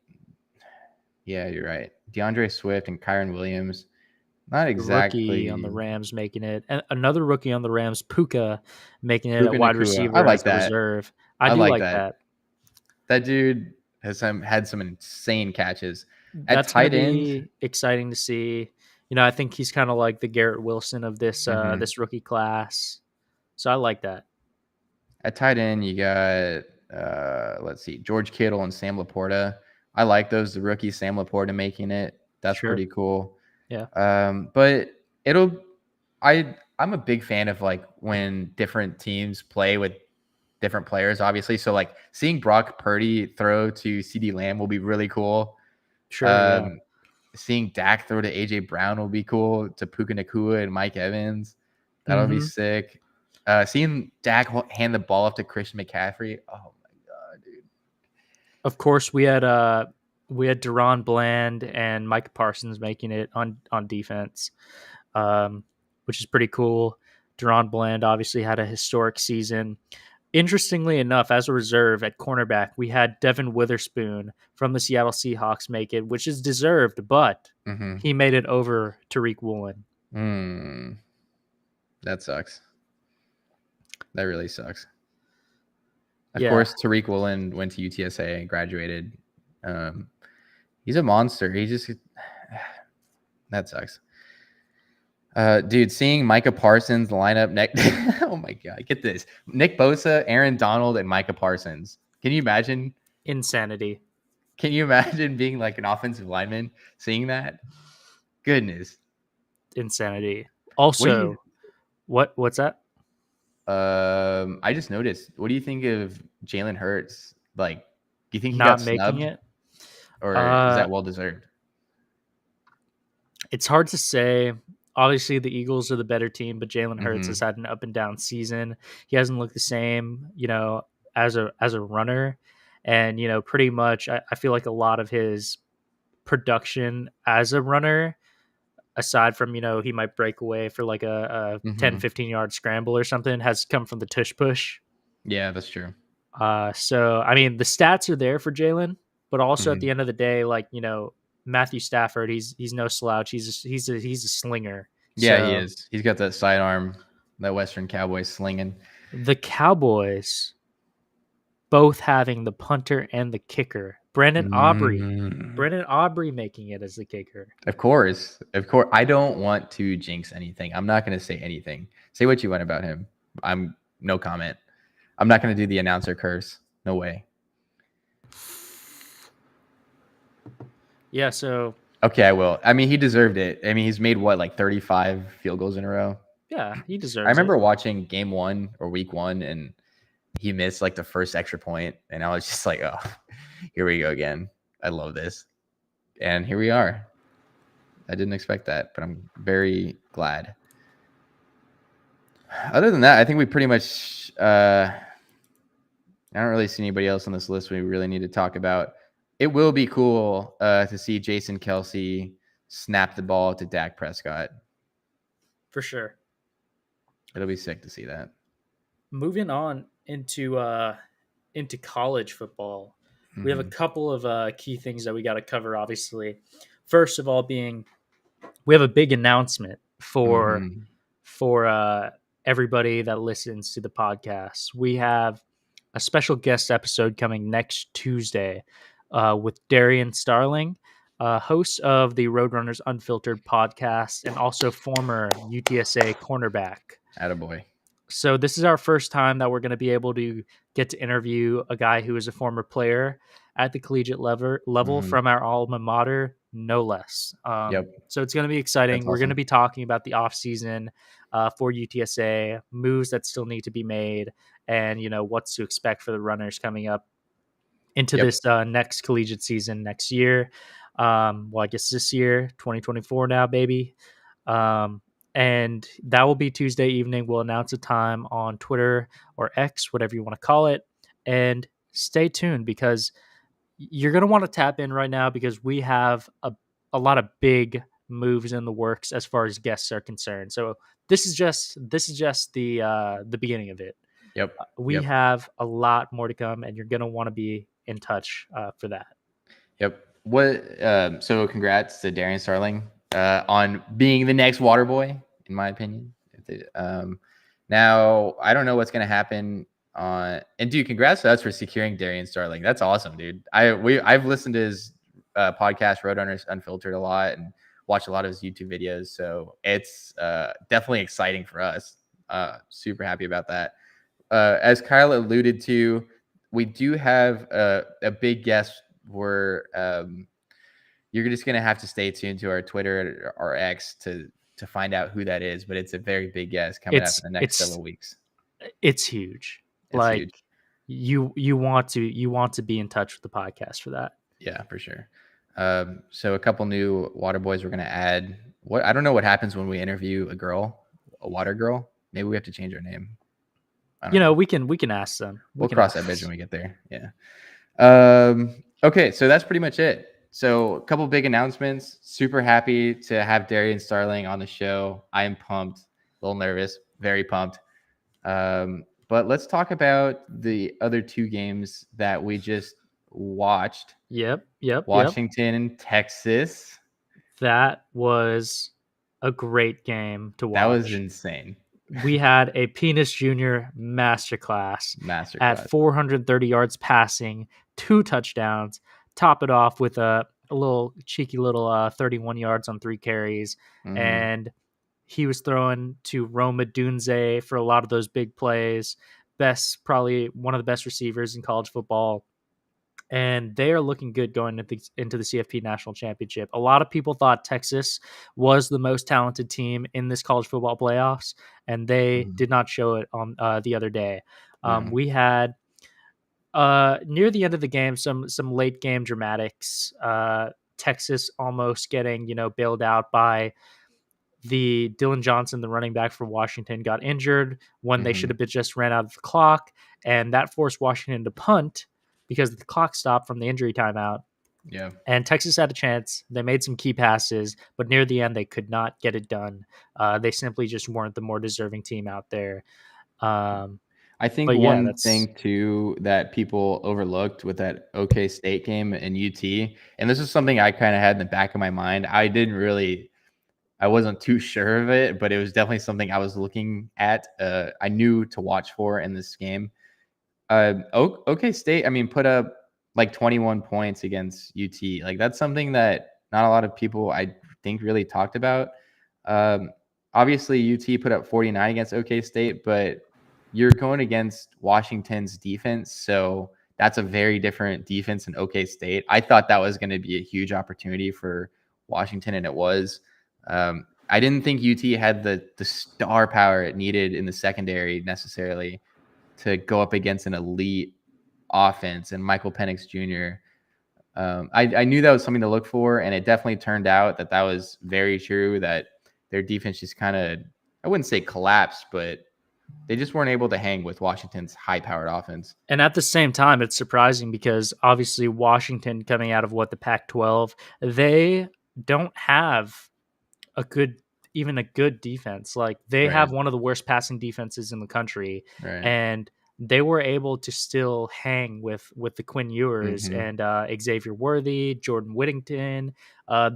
yeah, you're right. DeAndre Swift and Kyron Williams. Not exactly. Rookie on the Rams making it. And another rookie on the Rams, Puka, making it at wide receiver. I like that. Reserve. I do like that. That dude has had some insane catches. That's going to be exciting to see. I think he's kind of like the Garrett Wilson of this Mm-hmm. this rookie class. So I like that. At tight end, you got let's see, George Kittle and Sam Laporta. I like those. The rookie Sam Laporta making it. That's Sure. pretty cool. Yeah. But I'm a big fan of like when different teams play with different players, obviously. So like seeing Brock Purdy throw to CD Lamb will be really cool. Sure. Yeah. Seeing Dak throw to AJ Brown will be cool. To Puka Nakua and Mike Evans, that'll be Mm-hmm. sick. Seeing Dak hand the ball off to Christian McCaffrey. Oh my god, dude. Of course, we had Deron Bland and Mike Parsons making it on defense, which is pretty cool. Deron Bland obviously had a historic season. Interestingly enough, as a reserve at cornerback, we had Devin Witherspoon from the Seattle Seahawks make it, which is deserved, but Mm-hmm. he made it over Tariq Woolen. That sucks. That really sucks. Of Yeah. course, Tariq Woolen went to UTSA and graduated. He's a monster. He just that sucks. Dude, seeing Micah Parsons line up next. Oh my god, get this: Nick Bosa, Aaron Donald, and Micah Parsons. Can you imagine? Insanity. Can you imagine being like an offensive lineman seeing that? Goodness. Insanity. Also, what's that? I just noticed. What do you think of Jalen Hurts? Like, do you think he Not got making snubbed, it. or is that well deserved? It's hard to say. Obviously, the Eagles are the better team, but Jalen Hurts has Mm-hmm. had an up and down season. He hasn't looked the same, as a runner, and pretty much, I feel like a lot of his production as a runner, aside from he might break away for like a 10, Mm-hmm. 15-yard scramble or something, has come from the tush push. Yeah, that's true. So I mean, the stats are there for Jalen, but also at Mm-hmm. the end of the day, like Matthew Stafford, he's no slouch. He's a slinger. Yeah, he So is. He's got that sidearm, that Western Cowboy slinging. the Cowboys both having the punter and the kicker. Brandon Aubrey making it as the kicker. Of course. I don't want to jinx anything. I'm not going to say anything. Say what you want about him. I'm no comment. I'm not going to do the announcer curse. No way. Yeah, so Okay, I will. I mean, he deserved it. I mean, he's made what, like 35 field goals in a row? yeah, he deserves I remember it. watching game 1 or week 1 and he missed like the first extra point, and I was just like, oh, here we go again. I love this. And here we are. I didn't expect that, but I'm very glad. Other than that, I think we pretty much I don't really see anybody else on this list we really need to talk about. It will be cool to see Jason Kelce snap the ball to Dak Prescott. For sure. It'll be sick to see that. Moving on into college football, we have a couple of key things that we got to cover. Obviously, first of all, being we have a big announcement for everybody that listens to the podcast. We have a special guest episode coming next Tuesday with Darian Starling, host of the Roadrunners Unfiltered podcast and also former UTSA cornerback. Attaboy. So this is our first time that we're going to be able to get to interview a guy who is a former player at the collegiate level from our alma mater, no less. So it's going to be exciting. That's We're going to awesome. be talking about the offseason for UTSA, moves that still need to be made, and what's to expect for the runners coming up into this next collegiate season next year. Well, I guess this year, 2024 now, baby. And that will be Tuesday evening. We'll announce a time on Twitter or X, whatever you want to call it. And stay tuned because you're going to want to tap in right now because we have a lot of big moves in the works as far as guests are concerned. So this is just the beginning of it. Yep. We have a lot more to come, and you're going to want to be in touch for that. Yep. So congrats to Darian Starling on being the next water boy, in my opinion. Now I don't know what's gonna happen and dude, congrats to us for securing Darian Starling. That's awesome, dude. I've listened to his podcast Roadrunners Unfiltered a lot, and watch a lot of his YouTube videos. So it's definitely exciting for us. Super happy about that. As Kyle alluded to, we do have a big guest. Where you're just gonna have to stay tuned to our Twitter or X to find out who that is. But it's a very big guest coming up in It's the next several weeks. it's huge. It's Like huge. you want to be in touch with the podcast for that. Yeah, for sure. So a couple new water boys we're gonna add. What I don't know what happens when we interview a water girl. Maybe we have to change our name. I don't know. We can ask them. We'll can cross ask. that bridge when we get there. Yeah. Okay, so that's pretty much it. So a couple big announcements. Super happy to have Darian Starling on the show. I am pumped, a little nervous, very pumped. But let's talk about the other two games that we just watched. Yep. Washington and Texas. That was a great game to watch. That was insane. We had a Penis Jr. masterclass at 430 yards passing, 2 touchdowns, top it off with a little cheeky little 31 yards on 3 carries. Mhm. And he was throwing to Roma Dunze for a lot of those big plays. Probably one of the best receivers in college football. And they are looking good going into the CFP National Championship. A lot of people thought Texas was the most talented team in this college football playoffs, and they did not show it on the other day. We had near the end of the game some late game dramatics. Texas almost getting bailed out by the Dylan Johnson, the running back for Washington, got injured when they should have been just ran out of the clock, and that forced Washington to punt because the clock stopped from the injury timeout. Yeah. And Texas had a chance. They made some key passes, but near the end, they could not get it done. They simply just weren't the more deserving team out there. I think one thing too that people overlooked with that OK State game and UT, and this is something I kind of had in the back of my mind. I wasn't too sure of it, but it was definitely something I was looking at. I knew to watch for in this game. OK State, I mean, put up like 21 points against UT. Like that's something that not a lot of people I think really talked about. Obviously, UT put up 49 against OK State, but you're going against Washington's defense, so that's a very different defense in OK State. I thought that was going to be a huge opportunity for Washington, and it was. I didn't think UT had the star power it needed in the secondary necessarily to go up against an elite offense and Michael Penix Jr. I knew that was something to look for, and it definitely turned out that was very true, that their defense just kind of, I wouldn't say collapsed, but they just weren't able to hang with Washington's high-powered offense. And at the same time, it's surprising because obviously Washington, coming out of the Pac-12, they don't have a good defense. Like they have one of the worst passing defenses in the country, and they were able to still hang with the Quinn Ewers and Xavier Worthy, Jordan Whittington,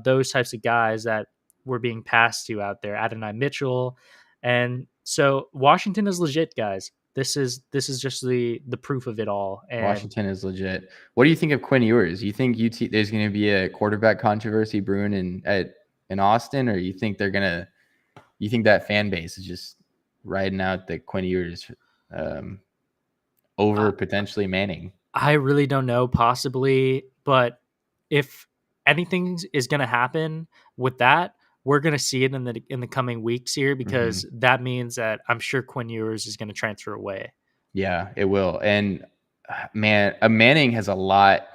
those types of guys that were being passed to out there, Adonai Mitchell. And so Washington is legit, guys. This is just the proof of it all. And Washington is legit. What do you think of Quinn Ewers? You think there's going to be a quarterback controversy brewing in Austin, or you think that fan base is just riding out the Quinn Ewers over potentially Manning? I really don't know, possibly, but if anything is going to happen with that, we're going to see it in the coming weeks here, because that means that I'm sure Quinn Ewers is going to transfer away. Yeah, it will. And man, Manning has a lot.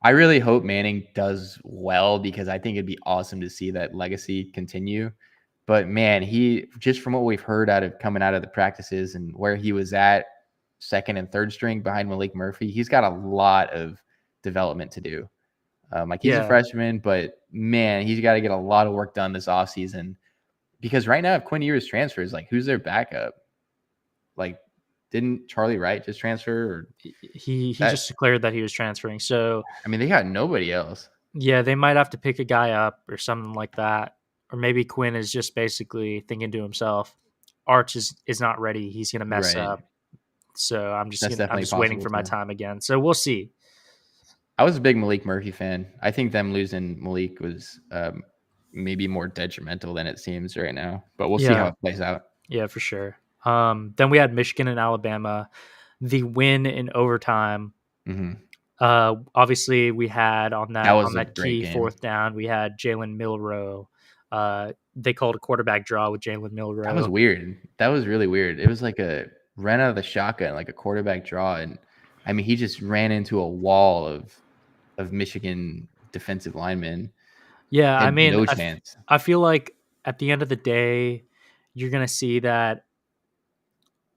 I really hope Manning does well, because I think it'd be awesome to see that legacy continue. But man, he, just from what we've heard coming out of the practices and where he was at second and third string behind Malik Murphy, he's got a lot of development to do. He's a freshman, but man, he's got to get a lot of work done this offseason, because right now, if Quinn Ewers transfers, like, who's their backup? Like, didn't Charlie Wright just transfer? Or he just declared that he was transferring. So I mean, they got nobody else. Yeah, they might have to pick a guy up or something like that. Or maybe Quinn is just basically thinking to himself, Arch is not ready. He's going to mess up. So I'm just waiting for my time again. So we'll see. I was a big Malik Murphy fan. I think them losing Malik was maybe more detrimental than it seems right now. But we'll see how Yeah, it plays out. yeah, for sure. Then we had Michigan and Alabama, the win in overtime. Hmm. Obviously, we had on That that was on a that great key game. fourth down, we had Jalen Milrow. They called a quarterback draw with Jalen That was Milrow. weird. That was really weird. It was like a ran out of the shotgun, like a quarterback draw, and I mean he just ran into a wall of Michigan defensive linemen. Yeah, I Had mean, no chance. I feel like at the end of the day, you're gonna see that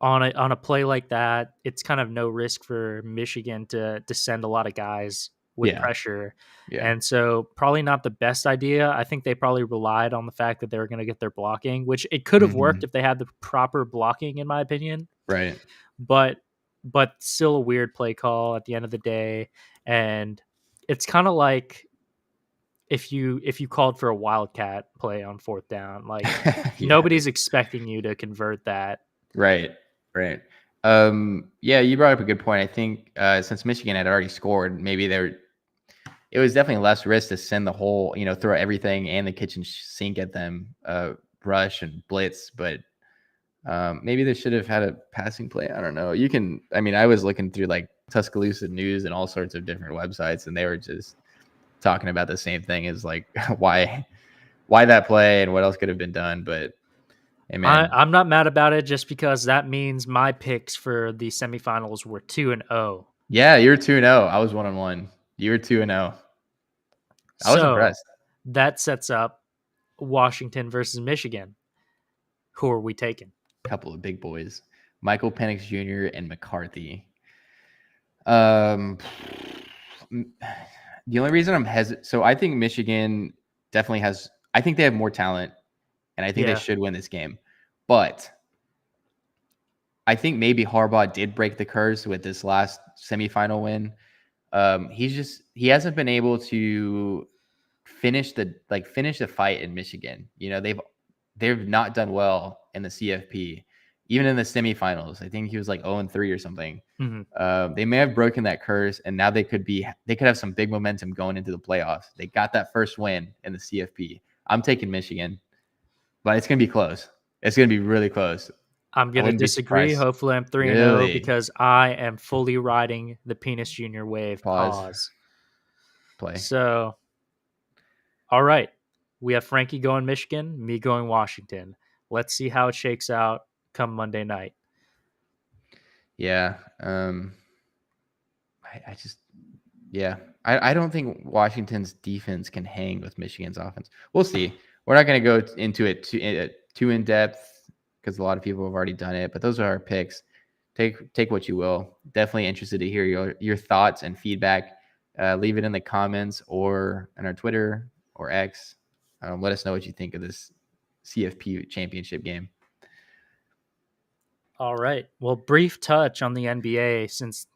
on a play like that, it's kind of no risk for Michigan to send a lot of guys with Yeah, pressure. yeah. And so probably not the best idea. I think they probably relied on the fact that they were going to get their blocking, which it could have worked Hmm. if they had the proper blocking, in my opinion. Right. But still a weird play call at the end of the day. And it's kind of like if you called for a wildcat play on fourth down, like Yeah. nobody's expecting you to convert that. Right. Right. Yeah, you brought up a good point. I think since Michigan had already scored, maybe it was definitely less risk to send the whole, throw everything and the kitchen sink at them, rush and blitz. But maybe they should have had a passing play. I don't know. I mean, I was looking through like Tuscaloosa News and all sorts of different websites, and they were just talking about the same thing as like why that play and what else could have been done. But hey, man, I'm not mad about it just because that means my picks for the semifinals were 2-0. yeah, you're 2-0. I was 1-1. You were 2-0. I was So impressed. that sets up Washington versus Michigan. Who are we taking? Couple of big boys, Michael Penix Jr. and McCarthy. Um, the only reason I'm hesitant, so I think Michigan definitely has. I think they have more talent, and I think they Yeah. should win this game. But I think maybe Harbaugh did break the curse with this last semifinal win. He hasn't been able to finish the fight in Michigan. They've not done well in the CFP, even in the semifinals. I think he was like 0-3 or something. Mm-hmm. They may have broken that curse, and now they could have some big momentum going into the playoffs. They got that first win in the CFP. I'm taking Michigan, but it's gonna be close. It's gonna be really close. I'm I going to wouldn't be disagree. surprised. Hopefully, I'm 3-0 Really, because I am fully riding the Penis Junior wave. pause, Pause. play. So, all right. We have Frankie going Michigan, me going Washington. Let's see how it shakes out come Monday night. Yeah. I just, yeah, I don't think Washington's defense can hang with Michigan's offense. We'll see. We're not going to go into it too in depth because a lot of people have already done it. But those are our picks. Take what you will. Definitely interested to hear your thoughts and feedback. Leave it in the comments or on our Twitter or X. Let us know what you think of this CFP championship game. All right. Well, brief touch on the NBA since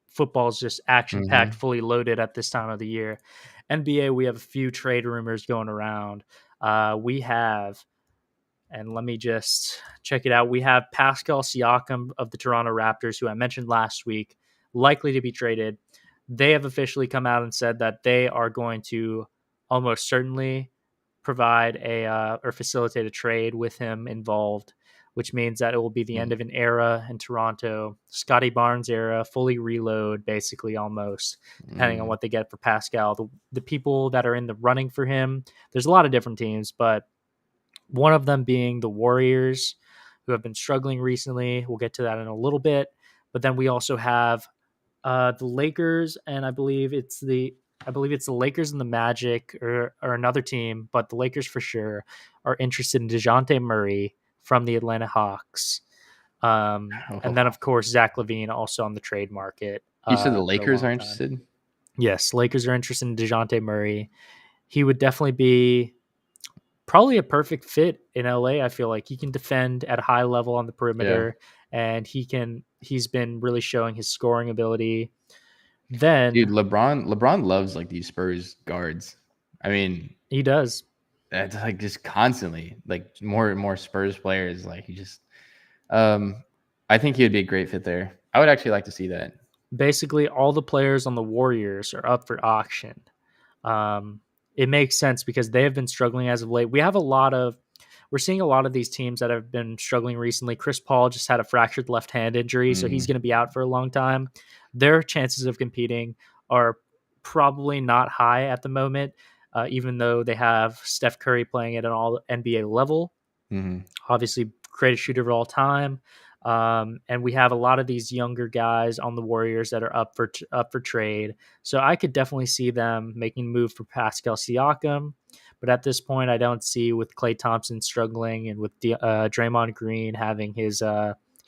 football's just action packed, Mm-hmm. fully loaded at this time of the year. NBA, we have a few trade rumors going around. We have, and let me just check it out. We have Pascal Siakam of the Toronto Raptors, who I mentioned last week, likely to be traded. They have officially come out and said that they are going to almost certainly provide or facilitate a trade with him involved, which means that it will be the end of an era in Toronto. Scotty Barnes era, fully reload, basically almost, depending on what they get for Pascal. The people that are in the running for him, there's a lot of different teams, but one of them being the Warriors, who have been struggling recently. We'll get to that in a little bit. But then we also have the Lakers, and I believe it's the Lakers and the Magic or another team, but the Lakers for sure are interested in DeJounte Murray from the Atlanta Hawks. And then, of course, Zach LaVine also on the trade market You said the for a Lakers long are time. interested? Yes, Lakers are interested in DeJounte Murray. He would definitely be probably a perfect fit in LA. I feel like he can defend at a high level on the Yeah. perimeter, and he's been really showing his scoring ability. Then Dude, LeBron loves like these Spurs guards. I mean, he does. that's like just constantly like more and more Spurs players. Like he just, I think he would be a great fit there. I would actually like to see that. Basically, all the players on the Warriors are up for auction. Um, it makes sense because they have been struggling as of late. We're seeing a lot of these teams that have been struggling recently. Chris Paul just had a fractured left hand injury, so he's going to be out for a long time. Their chances of competing are probably not high at the moment, even though they have Steph Curry playing at an all NBA level. Mm-hmm. Obviously, greatest shooter of all time. And we have a lot of these younger guys on the Warriors that are up for trade. So I could definitely see them making a move for Pascal Siakam. But at this point, I don't see with Klay Thompson struggling and with Draymond Green having his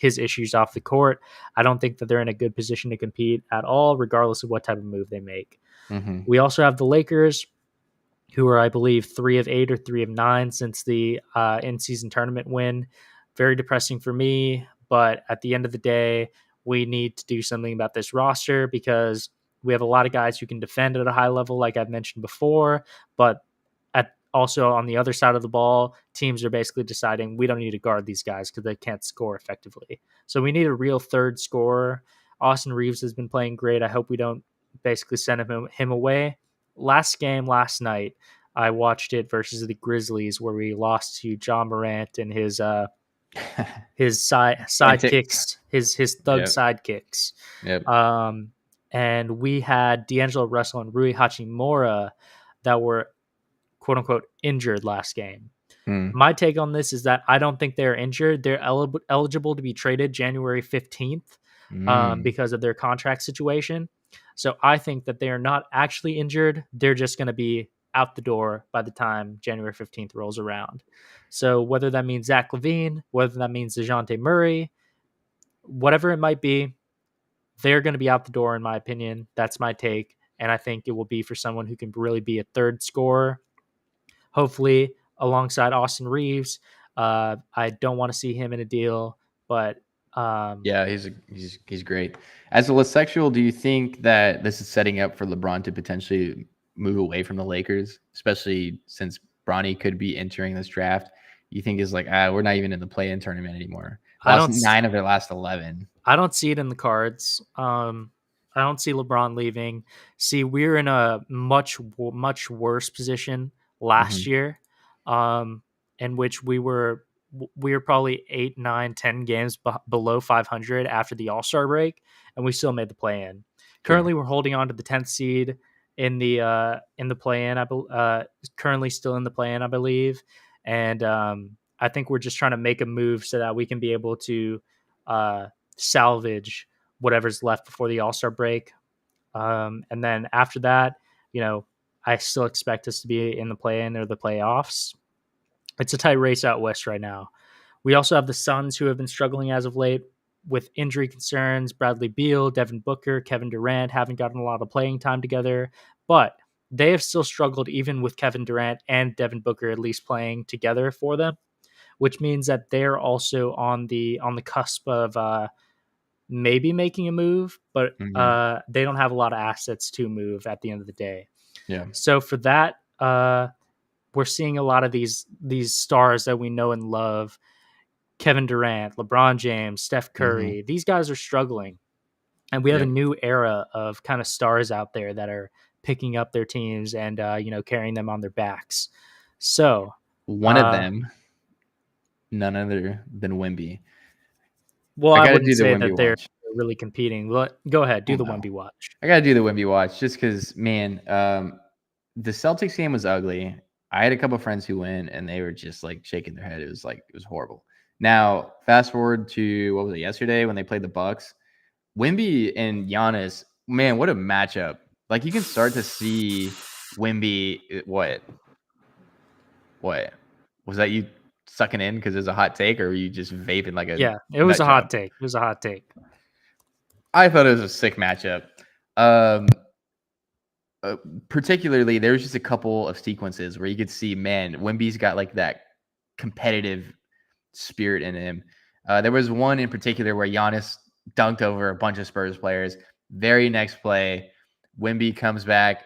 issues off the court. I don't think that they're in a good position to compete at all, regardless of what type of move they make. Mm-hmm. We also have the Lakers, who are, I believe, 3 of 8 or 3 of 9 since the in-season tournament win. Very depressing for me, but at the end of the day, we need to do something about this roster because we have a lot of guys who can defend at a high level, like I've mentioned before, but also on the other side of the ball, teams are basically deciding we don't need to guard these guys because they can't score effectively. So we need a real third scorer. Austin Reeves has been playing great. I hope we don't basically send him away. Last game last night, I watched it versus the Grizzlies where we lost to John Morant and his Antics. sidekicks, his thug Yep. sidekicks. Yep. And we had D'Angelo Russell and Rui Hachimura that were quote unquote injured last game. Mm. My take on this is that I don't think they're injured. They're eligible to be traded January 15th because of their contract situation. So I think that they are not actually injured. They're just going to be out the door by the time January 15th rolls around. So whether that means Zach LaVine, whether that means DeJounte Murray, whatever it might be, they're going to be out the door, in my opinion. That's my take. And I think it will be for someone who can really be a third scorer, hopefully alongside Austin Reeves. I don't want to see him in a deal, but yeah, he's great. As a Lesexual, do you think that this is setting up for LeBron to potentially move away from the Lakers, especially since Bronny could be entering this draft? You think is like, we're not even in the play-in tournament anymore. I Lost don't 9 of their last 11. I don't see it in the cards. I don't see LeBron leaving. See, we're in a much worse position last Mm-hmm. year, in which we were probably 8, 9, 10 games below 500 after the All-Star break, and we still made the play-in. Sure. Currently, we're holding on to the 10th seed in the play-in. Currently still in the play-in, I believe, and I think we're just trying to make a move so that we can be able to salvage whatever's left before the All-Star break. And then after that, I still expect us to be in the play-in or the playoffs. It's a tight race out west right now. We also have the Suns, who have been struggling as of late with injury concerns. Bradley Beal, Devin Booker, Kevin Durant haven't gotten a lot of playing time together, but they have still struggled even with Kevin Durant and Devin Booker at least playing together for them, which means that they're also on the cusp of maybe making a move, but Mm-hmm. they don't have a lot of assets to move at the end of the day. Yeah. So for that, we're seeing a lot of these stars that we know and love. Kevin Durant, LeBron James, Steph Mm-hmm. Curry. These guys are struggling. And we have a Yep. new era of kind of stars out there that are picking up their teams and carrying them on their backs. So One of them, none other than Wemby. well, I I got to wouldn't do the say Wemby that they're watch. really competing. But go ahead, do Oh the no, Wemby watch. I got to do the Wemby watch just because, man, the Celtics game was ugly. I had a couple of friends who went and they were just like shaking their head. It was horrible. Now, fast forward to what was it yesterday when they played the Bucks? Wemby and Giannis, man, what a matchup! Like you can start to see Wemby. What was that? You sucking in because it's a hot take, or were you just vaping like a Yeah, it was nut a job? hot take. It was a hot take. I thought it was a sick matchup. Um, particularly, there was just a couple of sequences where you could see, man, Wemby's got like that competitive spirit in him. There was one in particular where Giannis dunked over a bunch of Spurs players. Very next play, Wemby comes back,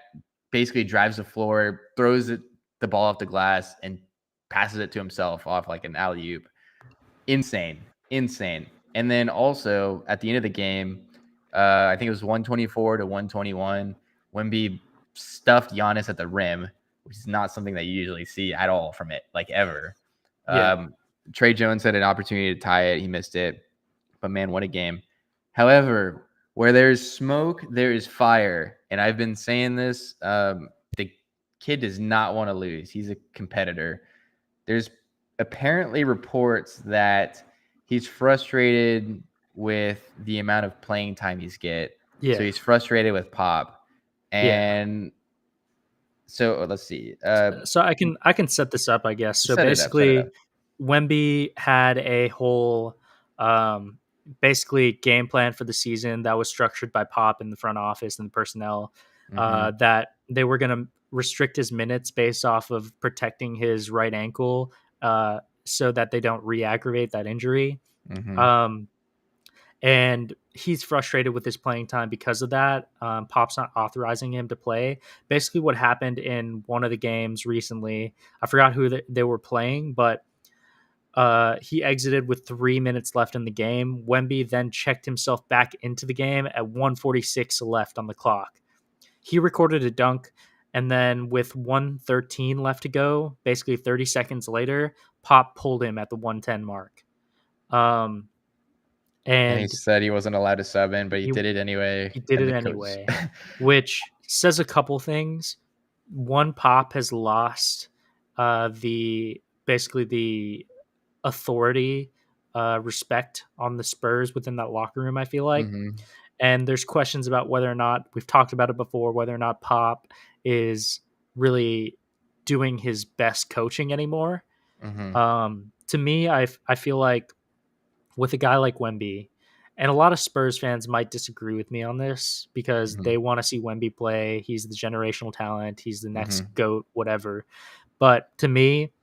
basically drives the floor, throws the ball off the glass, and passes it to himself off like an alley-oop. Insane. And then also at the end of the game, I think it was 124 to 121. Wemby stuffed Giannis at the rim, which is not something that you usually see at all from it, like ever. Yeah. Trey Jones had an opportunity to tie it. He missed it. But man, what a game. However, where there's smoke, there is fire. And I've been saying this. The kid does not want to lose. He's a competitor. There's apparently reports that he's frustrated with the amount of playing time he's get. Yeah. So he's frustrated with Pop. Yeah. And so let's see. So I can set this up, I guess. So Set it up. Set it up. basically, Wemby had a whole basically game plan for the season that was structured by Pop in the front office and the personnel that they were going to restrict his minutes based off of protecting his right ankle so that they don't re-aggravate that injury. And he's frustrated with his playing time because of that. Pop's not authorizing him to play. Basically, what happened in one of the games recently, I forgot who they were playing, but he exited with 3 minutes left in the game. Wemby then checked himself back into the game at 1:46 left on the clock. He recorded a dunk, and then with 1:13 left to go, basically 30 seconds later, Pop pulled him at the 1:10 mark. And he said he wasn't allowed to sub in, but he did it anyway. He did it anyway, which says a couple things. One, Pop has lost basically the authority, respect on the Spurs within that locker room, I feel like. And there's questions about whether or not, we've talked about it before, whether or not Pop is really doing his best coaching anymore. To me, I feel like with a guy like Wemby, and a lot of Spurs fans might disagree with me on this because they want to see Wemby play. He's the generational talent. He's the next GOAT, whatever. But to me,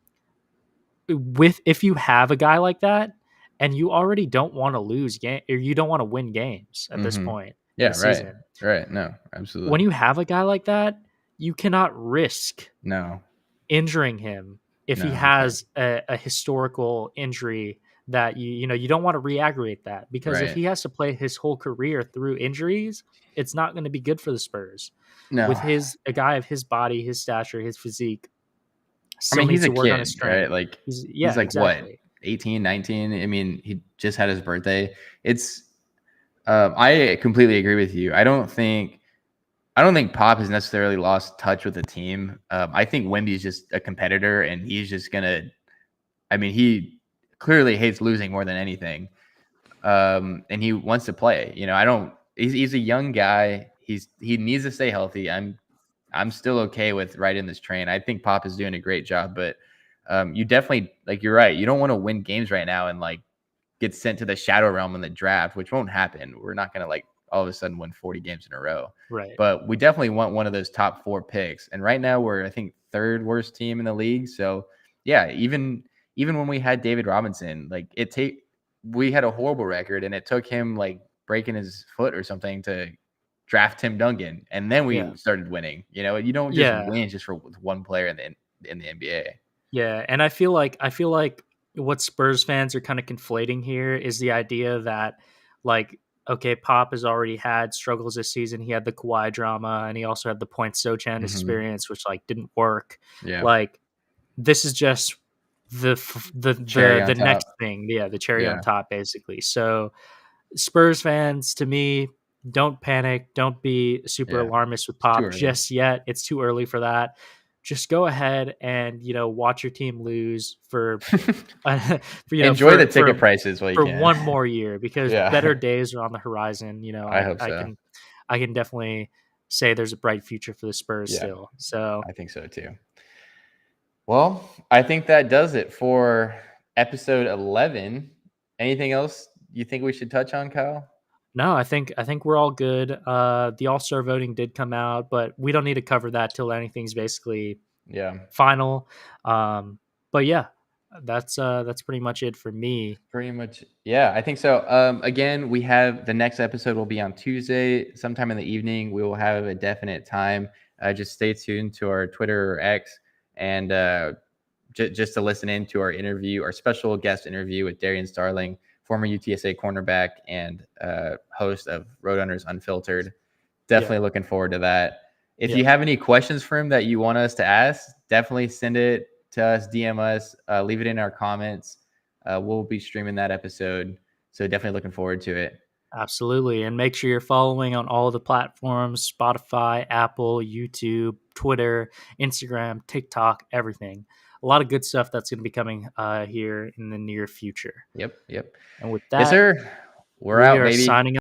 if you have a guy like that and you already don't want to lose game, or you don't want to win games at this point in the season. Right. No, absolutely. When you have a guy like that, you cannot risk injuring him if he has a historical injury that you don't want to re-aggravate that, because if he has to play his whole career through injuries, it's not going to be good for the Spurs. With a guy of his body, his stature, his physique, he's a kid, right? Like he's like exactly. What, 18, 19? I mean, he just had his birthday. It's I completely agree with you. I don't think Pop has necessarily lost touch with the team. I think Wemby's just a competitor, and he's just gonna. I mean, he clearly hates losing more than anything, and he wants to play. He's a young guy. He needs to stay healthy. I'm still okay with riding this train. I think Pop is doing a great job, but you definitely, like, you're right. You don't want to win games right now and like get sent to the shadow realm in the draft, which won't happen. We're not gonna like all of a sudden win 40 games in a row, right? But we definitely want one of those top 4 picks. And right now we're, I think, 3rd worst team in the league. So yeah, even when we had David Robinson, like we had a horrible record, and it took him like breaking his foot or something to draft Tim Duncan, and then we started winning. You don't just win just for one player in the NBA. Yeah, and I feel like what Spurs fans are kind of conflating here is the idea that, like, okay, Pop has already had struggles this season. He had the Kawhi drama, and he also had the Point Sochan experience, which like didn't work. Yeah, like this is just the next thing. Yeah, the cherry on top, basically. So Spurs fans, to me, don't panic. Don't be super alarmist with Pop just yet. It's too early for that. Just go ahead and watch your team lose for enjoy the ticket prices while you for can. one more year, because better days are on the horizon. I hope so. I can definitely say there's a bright future for the Spurs still. So I think so too. Well, I think that does it for episode 11. Anything else you think we should touch on, Kyle? No, I think we're all good. The All-Star voting did come out, but we don't need to cover that till anything's basically final. But yeah, that's pretty much it for me. Pretty much, yeah, I think so. Again, we have the next episode will be on Tuesday, sometime in the evening. We will have a definite time. Just stay tuned to our Twitter or X, and just to listen in to our interview, our special guest interview with Darian Starling, former UTSA cornerback and host of Roadrunners Unfiltered. Definitely looking forward to that. If Yeah, you have any questions for him that you want us to ask, definitely send it to us, DM us, leave it in our comments. We'll be streaming that episode. So definitely looking forward to it. absolutely. And make sure you're following on all the platforms: Spotify, Apple, YouTube, Twitter, Instagram, TikTok, everything. A lot of good stuff that's going to be coming here in the near future. Yep. And with Yes, that, sir. We're we out, are baby. signing